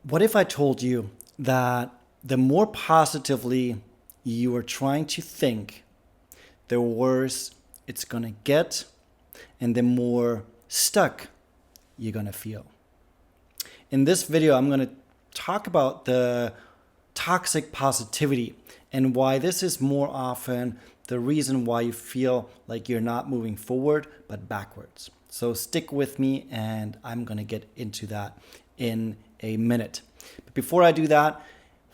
What if I told you that the more positively you are trying to think, the worse it's going to get, and the more stuck you're going to feel? In this video, I'm going to talk about the toxic positivity and why this is more often the reason why you feel like you're not moving forward, but backwards. So stick with me, and I'm going to get into that in a minute. But before I do that,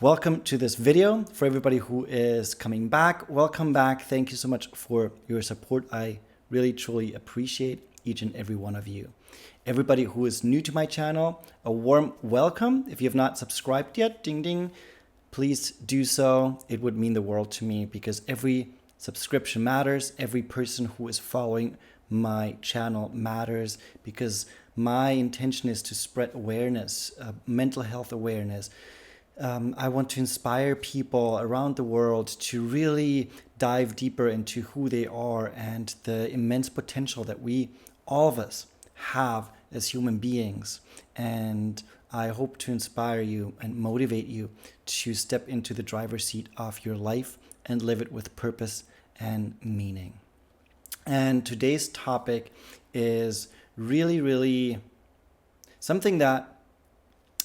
welcome to this video. For everybody who is coming back, welcome back. Thank you so much for your support. I really, truly appreciate each and every one of you. Everybody who is new to my channel, a warm welcome. If you have not subscribed yet, ding ding, please do so. It would mean the world to me because every subscription matters. Every person who is following my channel matters because my intention is to spread awareness, mental health awareness. I want to inspire people around the world to really dive deeper into who they are and the immense potential that we, all of us, have as human beings. And I hope to inspire you and motivate you to step into the driver's seat of your life and live it with purpose and meaning. And today's topic is really something that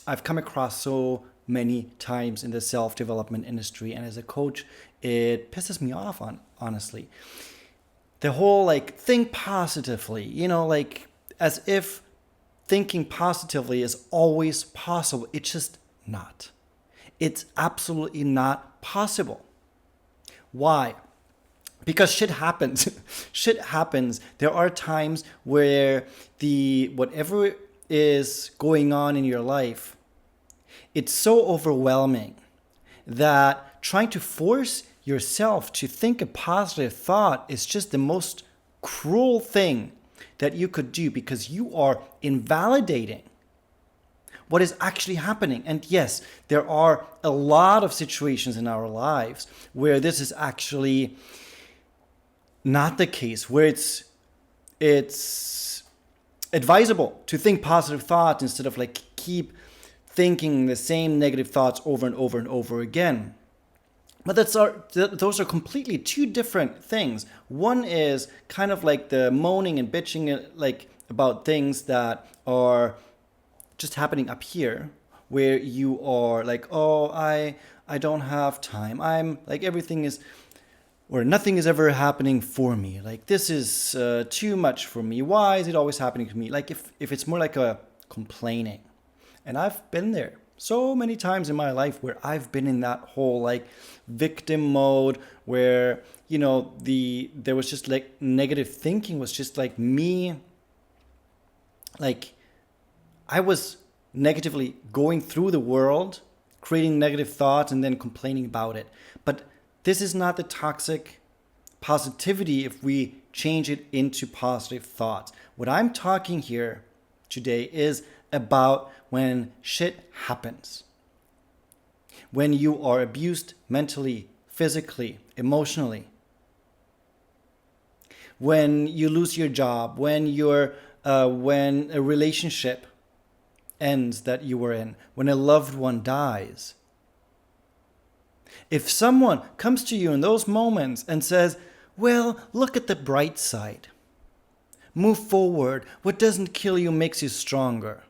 I've come across so many times in the self-development industry, and as a coach, it pisses me off honestly. The whole think positively, as if thinking positively is always possible. It's just not. It's absolutely not possible. Why? Because shit happens. Shit happens. There are times where whatever is going on in your life, it's so overwhelming that trying to force yourself to think a positive thought is just the most cruel thing that you could do, because you are invalidating what is actually happening. And yes, there are a lot of situations in our lives where this is actually not the case, where it's advisable to think positive thoughts instead of keep thinking the same negative thoughts over and over and over again. But those are completely two different things. One is kind of like the moaning and bitching about things that are just happening up here, where you are oh, I don't have time. I'm everything is, or nothing is ever happening for me. This is too much for me. Why is it always happening to me? If it's more like a complaining. And I've been there so many times in my life where I've been in that whole victim mode where, there was just negative thinking was just me. I was negatively going through the world, creating negative thoughts and then complaining about it. But this is not the toxic positivity if we change it into positive thoughts. What I'm talking here today is about when shit happens. When you are abused mentally, physically, emotionally. When you lose your job, when a relationship ends that you were in, when a loved one dies. If someone comes to you in those moments and says, well, look at the bright side. Move forward. What doesn't kill you makes you stronger.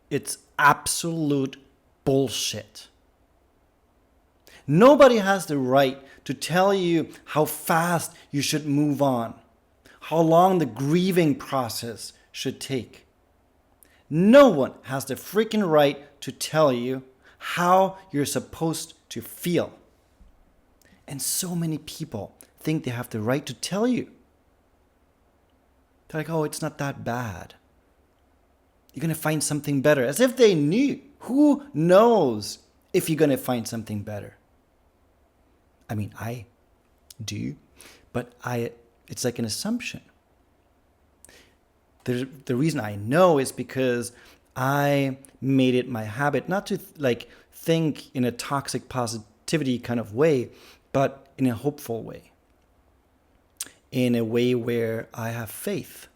It's absolute bullshit. Nobody has the right to tell you how fast you should move on, how long the grieving process should take. No one has the freaking right to tell you how you're supposed to feel. And so many people think they have the right to tell you. They're oh, it's not that bad. You're going to find something better. As if they knew. Who knows if you're going to find something better? I mean, I do, but it's like an assumption. The reason I know is because I made it my habit not to think in a toxic positivity kind of way, but in a hopeful way. In a way where I have faith.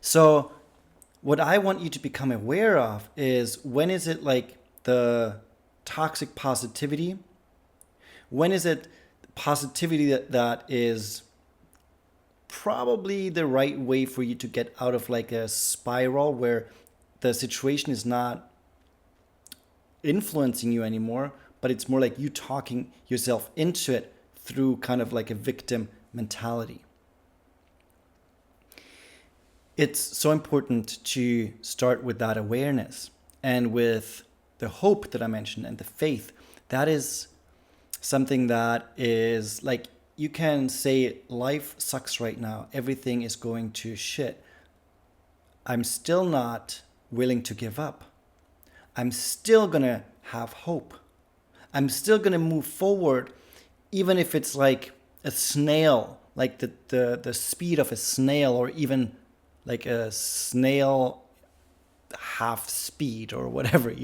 So what I want you to become aware of is, when is it like the toxic positivity? When is it positivity that is probably the right way for you to get out of like a spiral where the situation is not influencing you anymore, but it's more like you talking yourself into it through kind of like a victim mentality. It's so important to start with that awareness and with the hope that I mentioned and the faith. That is something that is like, you can say life sucks right now, everything is going to shit. I'm still not willing to give up. I'm still gonna have hope. I'm still gonna move forward, even if it's like a snail, like the speed of a snail, or even like a snail half speed or whatever,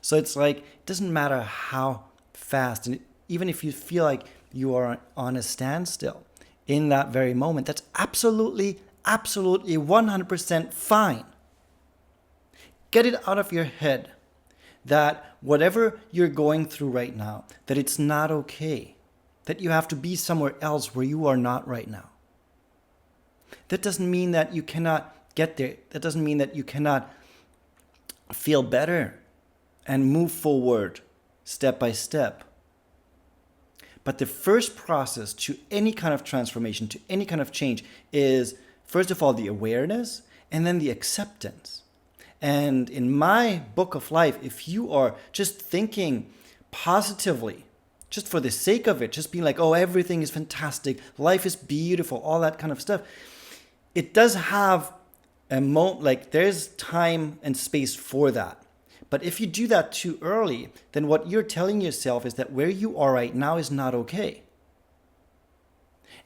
So it's like, it doesn't matter how fast, and even if you feel like you are on a standstill in that very moment, that's absolutely 100% fine. Get it out of your head that whatever you're going through right now, that it's not okay, that you have to be somewhere else where you are not right now. That doesn't mean that you cannot get there. That doesn't mean that you cannot feel better and move forward step by step. But the first process to any kind of transformation, to any kind of change, is first of all the awareness and then the acceptance. And in my book of life, if you are just thinking positively, just for the sake of it, just being like, oh, everything is fantastic, life is beautiful, all that kind of stuff, it does have a moment, like there's time and space for that. But if you do that too early, then what you're telling yourself is that where you are right now is not okay.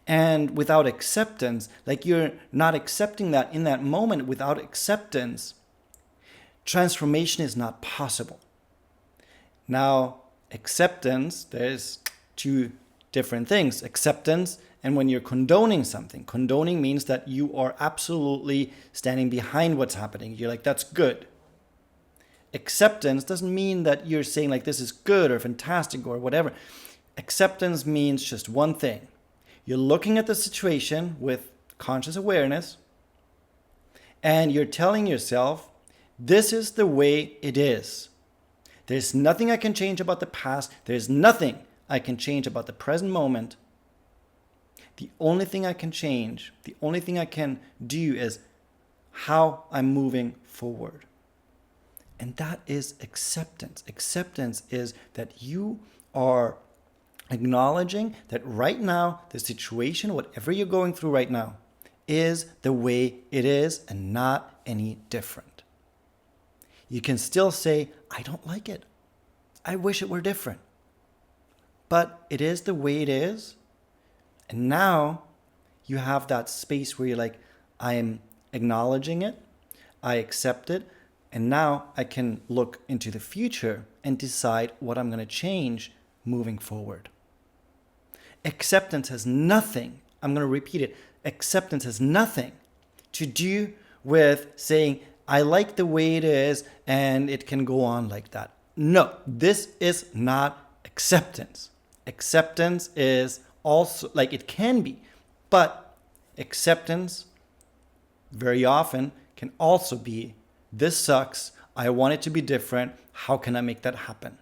And without acceptance, like you're not accepting that in that moment, without acceptance, transformation is not possible. Now, acceptance, there's two different things. Acceptance and when you're condoning something. Condoning means that you are absolutely standing behind what's happening. You're like, that's good. Acceptance doesn't mean that you're saying like this is good or fantastic or whatever. Acceptance means just one thing. You're looking at the situation with conscious awareness and you're telling yourself, this is the way it is. There's nothing I can change about the past. There's nothing I can change about the present moment. The only thing I can change, the only thing I can do is how I'm moving forward. And that is acceptance. Acceptance is that you are acknowledging that right now, the situation, whatever you're going through right now, is the way it is and not any different. You can still say, I don't like it. I wish it were different. But it is the way it is. And now you have that space where you're like, I am acknowledging it. I accept it. And now I can look into the future and decide what I'm going to change moving forward. Acceptance has nothing, I'm going to repeat it, acceptance has nothing to do with saying, I like the way it is and it can go on like that. No, this is not acceptance. Acceptance is also, like it can be, but acceptance very often can also be, this sucks, I want it to be different, how can I make that happen?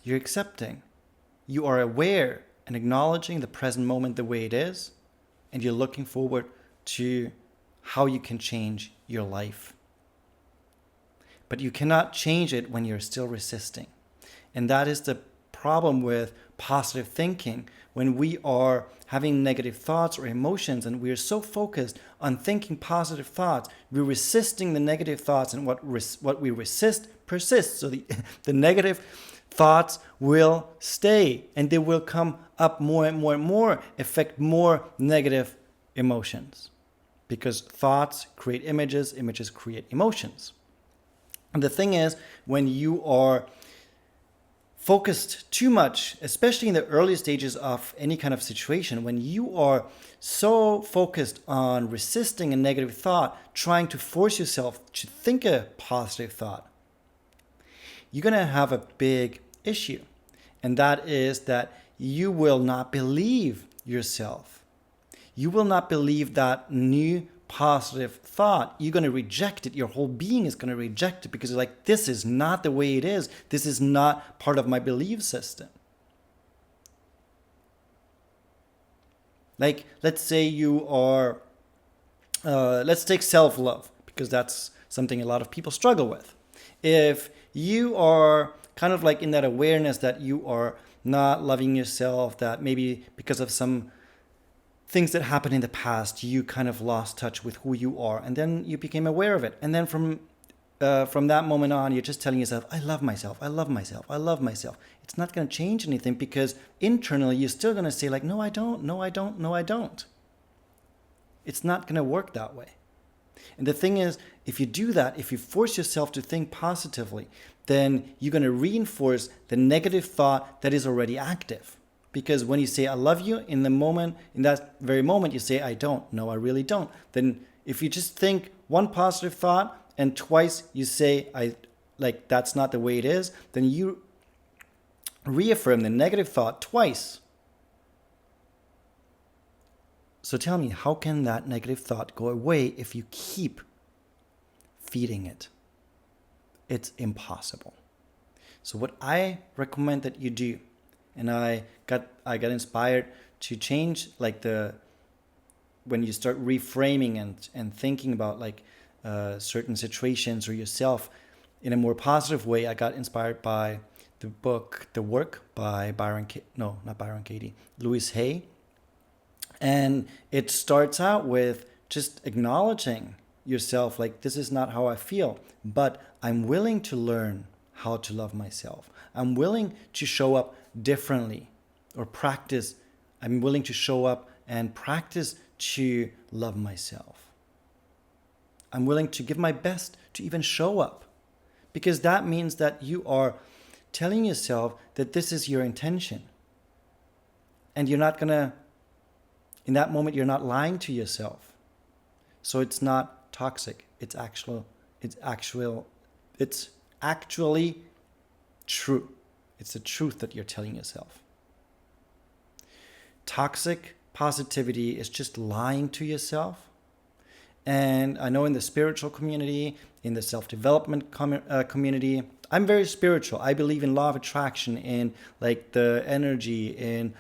You're accepting. You are aware and acknowledging the present moment the way it is, and you're looking forward to how you can change your life. But you cannot change it when you're still resisting. And that is the problem with positive thinking. When we are having negative thoughts or emotions and we're so focused on thinking positive thoughts, we're resisting the negative thoughts, and what we resist persists. So the negative thoughts will stay and they will come up more and more and more, affect more negative emotions. Because thoughts create images, images create emotions. And the thing is, when you are focused too much, especially in the early stages of any kind of situation, when you are so focused on resisting a negative thought, trying to force yourself to think a positive thought, you're going to have a big issue. And that is that you will not believe yourself. You will not believe that new positive thought. You're going to reject it. Your whole being is going to reject it because you're like, this is not the way it is. This is not part of my belief system. Like, let's say you are, let's take self-love, because that's something a lot of people struggle with. If you are kind of like in that awareness that you are not loving yourself, that maybe because of some things that happened in the past, you kind of lost touch with who you are, and then you became aware of it. And then from that moment on, you're just telling yourself, I love myself, I love myself, I love myself. It's not going to change anything, because internally you're still going to say like, no, I don't, no, I don't, no, I don't. It's not going to work that way. And the thing is, if you do that, if you force yourself to think positively, then you're going to reinforce the negative thought that is already active. Because when you say, I love you, in that very moment, you say, I don't. No, I really don't. Then if you just think one positive thought and twice you say, that's not the way it is, then you reaffirm the negative thought twice. So tell me, how can that negative thought go away if you keep feeding it? It's impossible. So what I recommend that you do, and I got inspired to change when you start reframing and thinking about certain situations or yourself in a more positive way. I got inspired by the book The Work by Louise Hay. And it starts out with just acknowledging yourself, like, this is not how I feel, but I'm willing to learn how to love myself. I'm willing to show up differently or practice. I'm willing to show up and practice to love myself. I'm willing to give my best to even show up, because that means that you are telling yourself that this is your intention. And you're not going to, in that moment, you're not lying to yourself. So it's not toxic. It's actually true. It's the truth that you're telling yourself. Toxic positivity is just lying to yourself. And I know in the spiritual community, in the self-development community, I'm very spiritual. I believe in law of attraction, in the energy, in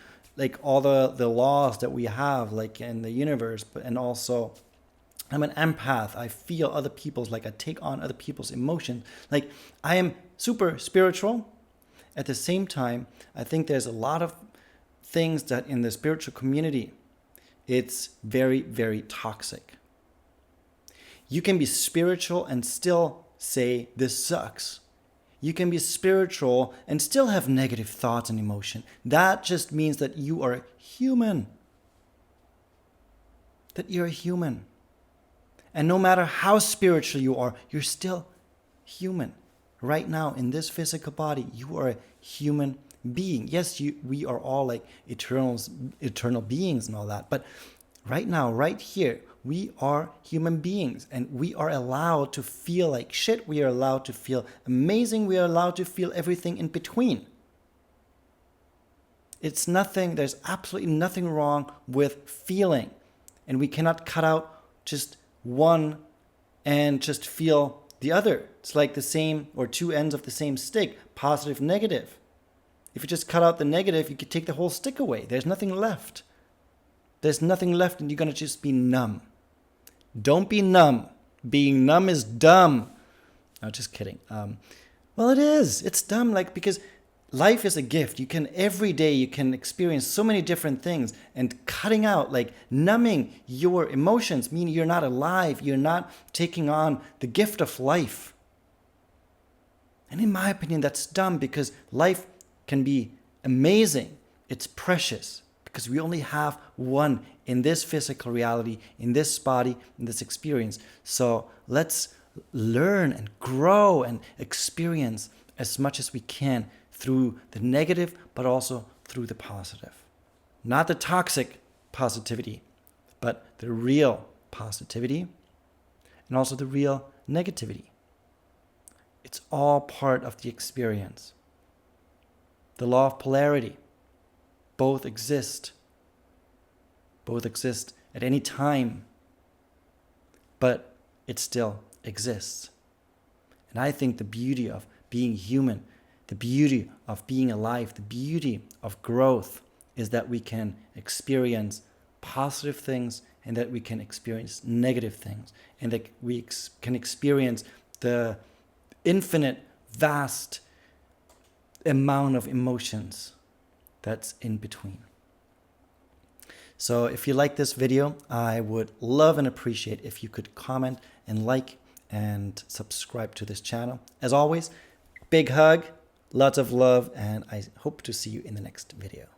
all the laws that we have in the universe, and also I'm an empath. I feel other people's, I take on other people's emotions. I am super spiritual. At the same time, I think there's a lot of things that in the spiritual community, it's very, very toxic. You can be spiritual and still say, this sucks. You can be spiritual and still have negative thoughts and emotion. That just means that you are human. That you're a human. And no matter how spiritual you are, you're still human. Right now, in this physical body, you are a human being. Yes, we are all eternal beings and all that. But right now, right here, we are human beings, and we are allowed to feel like shit. We are allowed to feel amazing. We are allowed to feel everything in between. There's absolutely nothing wrong with feeling. And we cannot cut out just one and just feel the other. It's like the same, or two ends of the same stick, positive, negative. If you just cut out the negative, you could take the whole stick away. There's nothing left. There's nothing left, and you're going to just be numb. Don't be numb. Being numb is dumb. No, just kidding. Well, it is. It's dumb, because life is a gift. Every day you can experience so many different things, and cutting out, numbing your emotions, meaning you're not alive. You're not taking on the gift of life. And in my opinion, that's dumb, because life can be amazing. It's precious, because we only have one in this physical reality, in this body, in this experience. So let's learn and grow and experience as much as we can through the negative, but also through the positive. Not the toxic positivity, but the real positivity and also the real negativity. It's all part of the experience. The law of polarity. Both exist. Both exist at any time, but it still exists. And I think the beauty of being human, the beauty of being alive, the beauty of growth is that we can experience positive things and that we can experience negative things and that we can experience the infinite, vast amount of emotions that's in between. So if you like this video, I would love and appreciate if you could comment and like and subscribe to this channel. As always, big hug, lots of love, and I hope to see you in the next video.